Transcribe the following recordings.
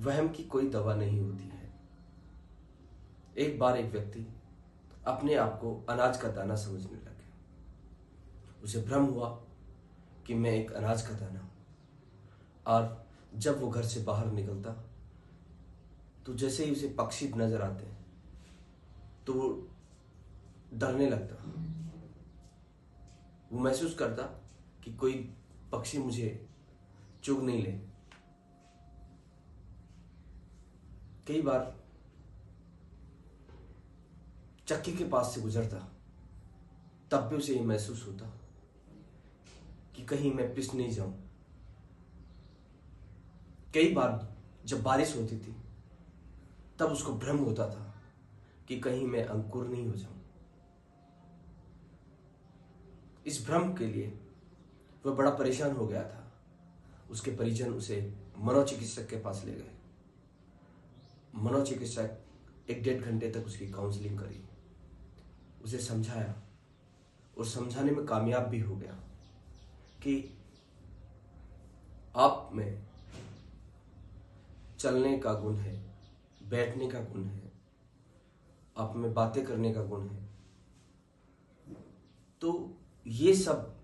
वहम की कोई दवा नहीं होती है। एक बार एक व्यक्ति अपने आप को अनाज का दाना समझने लगा। उसे भ्रम हुआ कि मैं एक अनाज का दाना हूं, और जब वो घर से बाहर निकलता तो जैसे ही उसे पक्षी नजर आते तो वो डरने लगता। वो महसूस करता कि कोई पक्षी मुझे चुग नहीं ले। कई बार चक्की के पास से गुजरता, तब भी उसे ये महसूस होता कि कहीं मैं पिस नहीं जाऊं। कई बार जब बारिश होती थी तब उसको भ्रम होता था कि कहीं मैं अंकुर नहीं हो जाऊं। इस भ्रम के लिए वह बड़ा परेशान हो गया था। उसके परिजन उसे मनोचिकित्सक के पास ले गए। मनोचिकित्सक 1-1.5 घंटे तक उसकी काउंसलिंग करी, उसे समझाया और समझाने में कामयाब भी हो गया कि आप में चलने का गुण है, बैठने का गुण है, आप में बातें करने का गुण है। तो ये सब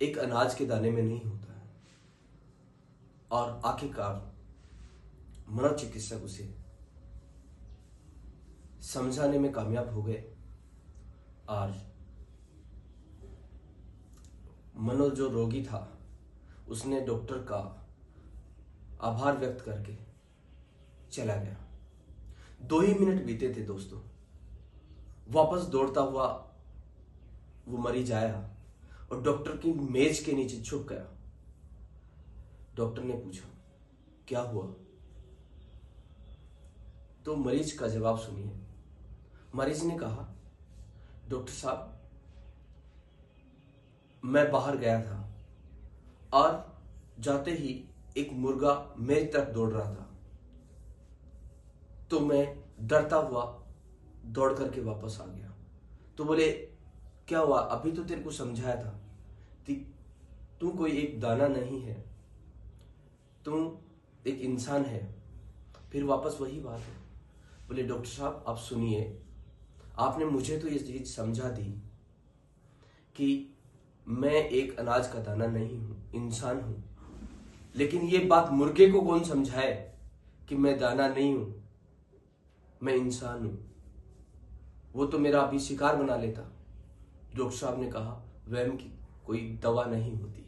एक अनाज के दाने में नहीं होता है। और आखिरकार मनोचिकित्सक उसे समझाने में कामयाब हो गए और मनो जो रोगी था उसने डॉक्टर का आभार व्यक्त करके चला गया। 2 ही मिनट बीते थे दोस्तों। वापस दौड़ता हुआ वो मरीज आया और डॉक्टर की मेज के नीचे छुप गया। डॉक्टर ने पूछा, क्या हुआ? तो मरीज का जवाब सुनिए। मरीज ने कहा, डॉक्टर साहब, मैं बाहर गया था और जाते ही एक मुर्गा मेरी तरफ दौड़ रहा था, तो मैं डरता हुआ दौड़ करके वापस आ गया। तो बोले, क्या हुआ? अभी तो तेरे को समझाया था कि तू कोई एक दाना नहीं है, तू एक इंसान है। फिर वापस वही बात है। बोले, डॉक्टर साहब आप सुनिए, आपने मुझे तो ये चीज समझा दी कि मैं एक अनाज का दाना नहीं हूं, इंसान हूं, लेकिन ये बात मुर्गे को कौन समझाए कि मैं दाना नहीं हूं, मैं इंसान हूं? वो तो मेरा अभी शिकार बना लेता। डॉक्टर साहब ने कहा, वहम की कोई दवा नहीं होती।